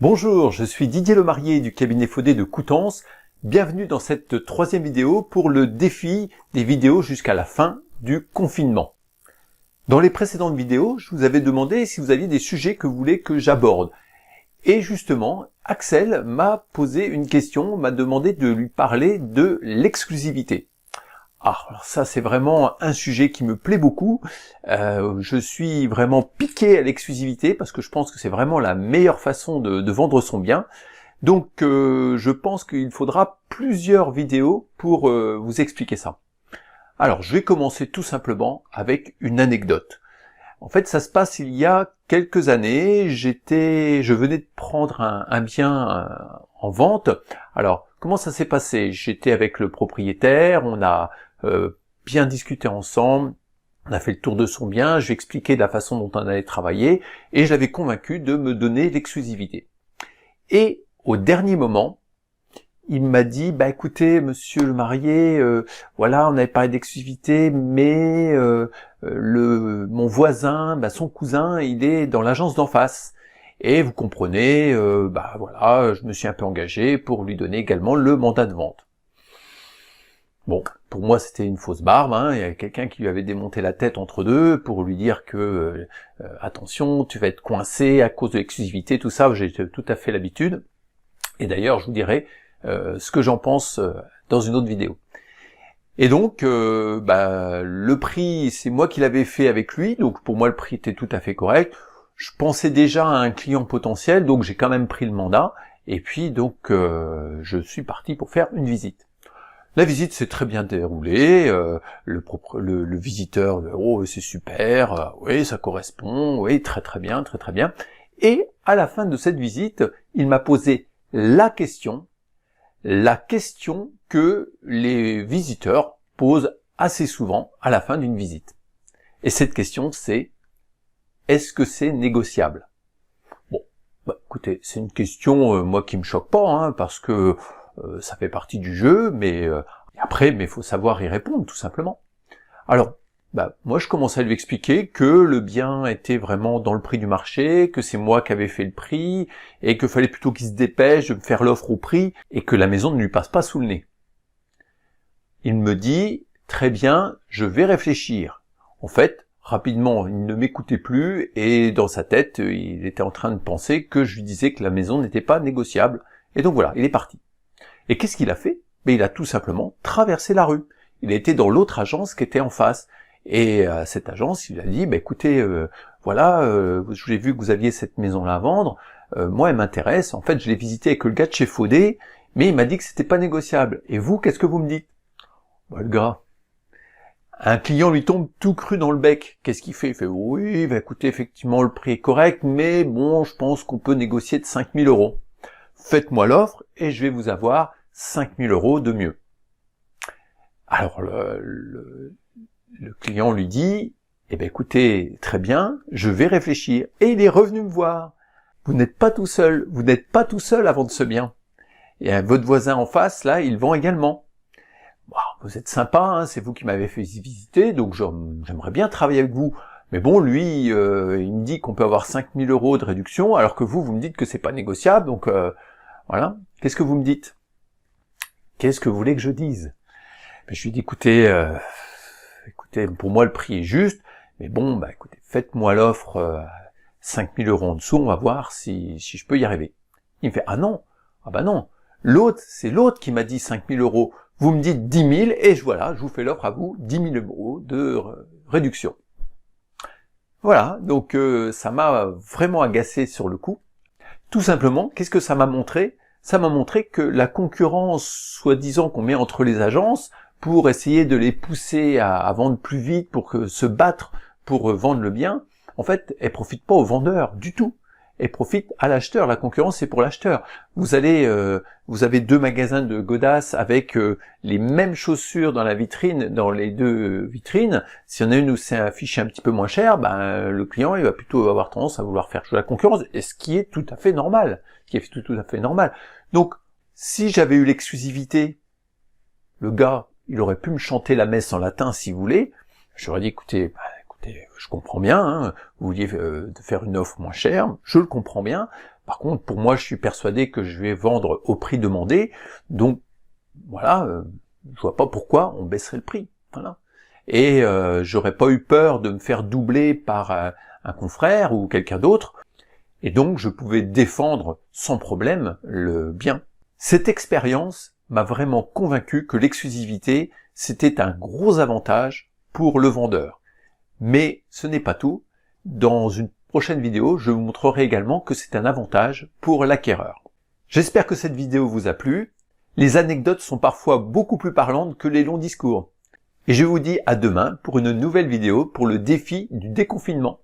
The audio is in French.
Bonjour, je suis Didier Lemarié du cabinet Faudé de Coutances. Bienvenue dans cette troisième vidéo pour le défi des vidéos jusqu'à la fin du confinement. Dans les précédentes vidéos, je vous avais demandé si vous aviez des sujets que vous voulez que j'aborde. Et justement, Axel m'a posé une question, m'a demandé de lui parler de l'exclusivité. Alors ça, c'est vraiment un sujet qui me plaît beaucoup. Je suis vraiment piqué à l'exclusivité parce que je pense que c'est vraiment la meilleure façon de vendre son bien. Donc je pense qu'il faudra plusieurs vidéos pour vous expliquer ça. Alors je vais commencer tout simplement avec une anecdote. En fait, ça se passe il y a quelques années. Je venais de prendre un bien en vente. Alors comment ça s'est passé? J'étais avec le propriétaire, on a bien discuté ensemble, on a fait le tour de son bien, je lui ai expliqué la façon dont on allait travailler, et je l'avais convaincu de me donner l'exclusivité. Et au dernier moment, il m'a dit, écoutez, monsieur le marié, voilà, on avait parlé d'exclusivité, mais mon voisin, son cousin, il est dans l'agence d'en face. Et vous comprenez, voilà, je me suis un peu engagé pour lui donner également le mandat de vente. Bon, pour moi c'était une fausse barbe, il y avait quelqu'un qui lui avait démonté la tête entre deux pour lui dire que attention, tu vas être coincé à cause de l'exclusivité, tout ça, j'ai tout à fait l'habitude. Et d'ailleurs, je vous dirai ce que j'en pense dans une autre vidéo. Et donc, le prix, c'est moi qui l'avais fait avec lui, donc pour moi le prix était tout à fait correct. Je pensais déjà à un client potentiel, donc j'ai quand même pris le mandat, et puis donc je suis parti pour faire une visite. La visite s'est très bien déroulée, le visiteur, oh c'est super, oui ça correspond, oui très très bien, très très bien. Et à la fin de cette visite, il m'a posé la question que les visiteurs posent assez souvent à la fin d'une visite. Et cette question c'est, est-ce que c'est négociable? Bon, écoutez, c'est une question moi qui me choque pas, parce que ça fait partie du jeu, mais il faut savoir y répondre, tout simplement. Alors, moi je commence à lui expliquer que le bien était vraiment dans le prix du marché, que c'est moi qui avais fait le prix, et qu'il fallait plutôt qu'il se dépêche de me faire l'offre au prix, et que la maison ne lui passe pas sous le nez. Il me dit, très bien, je vais réfléchir. En fait, rapidement, il ne m'écoutait plus, et dans sa tête, il était en train de penser que je lui disais que la maison n'était pas négociable, et donc voilà, il est parti. Et qu'est-ce qu'il a fait? Il a tout simplement traversé la rue. Il a été dans l'autre agence qui était en face. Et à cette agence, il a dit, écoutez, voilà, j'ai vu que vous aviez cette maison-là à vendre. Moi, elle m'intéresse. En fait, je l'ai visitée avec le gars de chez Faudé, mais il m'a dit que c'était pas négociable. Et vous, qu'est-ce que vous me dites? Le gars, un client lui tombe tout cru dans le bec. Qu'est-ce qu'il fait? Il fait, oui, écoutez, effectivement, le prix est correct, mais bon, je pense qu'on peut négocier de 5 000 €. Faites-moi l'offre et je vais vous avoir 5 000 € de mieux. Alors le client lui dit, écoutez, très bien, je vais réfléchir. Et il est revenu me voir. Vous n'êtes pas tout seul à vendre ce bien. Et votre voisin en face, là, il vend également. Vous êtes sympa, c'est vous qui m'avez fait visiter, donc j'aimerais bien travailler avec vous. Mais bon, lui, il me dit qu'on peut avoir 5 000 € de réduction, alors que vous me dites que c'est pas négociable, donc voilà. Qu'est-ce que vous me dites? Qu'est-ce que vous voulez que je dise? Je lui dis, écoutez, pour moi le prix est juste, mais bon, écoutez, faites-moi l'offre 5 000 € en dessous, on va voir si je peux y arriver. Il me fait, non, non, c'est l'autre qui m'a dit 5 000 €. Vous me dites 10 000 et je vous fais l'offre à vous, 10 000 € de réduction. Voilà, donc ça m'a vraiment agacé sur le coup. Tout simplement, qu'est-ce que ça m'a montré? Ça m'a montré que la concurrence, soi-disant, qu'on met entre les agences pour essayer de les pousser à vendre plus vite, pour se battre pour vendre le bien, en fait, elle profite pas aux vendeurs du tout. Elle profite à l'acheteur. La concurrence, c'est pour l'acheteur. Vous avez deux magasins de godasses avec les mêmes chaussures dans la vitrine, dans les deux vitrines. S'il y en a une où c'est affiché un petit peu moins cher, le client, il va plutôt avoir tendance à vouloir faire jouer la concurrence, et ce qui est tout à fait normal. Donc, si j'avais eu l'exclusivité, le gars, il aurait pu me chanter la messe en latin si vous voulez. J'aurais dit, écoutez, écoutez, je comprends bien, hein, vous vouliez faire une offre moins chère, je le comprends bien. Par contre, pour moi, je suis persuadé que je vais vendre au prix demandé, donc voilà, je vois pas pourquoi on baisserait le prix. Voilà. Et j'aurais pas eu peur de me faire doubler par un confrère ou quelqu'un d'autre, et donc je pouvais défendre sans problème le bien. Cette expérience m'a vraiment convaincu que l'exclusivité, c'était un gros avantage pour le vendeur. Mais ce n'est pas tout. Dans une prochaine vidéo, je vous montrerai également que c'est un avantage pour l'acquéreur. J'espère que cette vidéo vous a plu. Les anecdotes sont parfois beaucoup plus parlantes que les longs discours. Et je vous dis à demain pour une nouvelle vidéo pour le défi du déconfinement.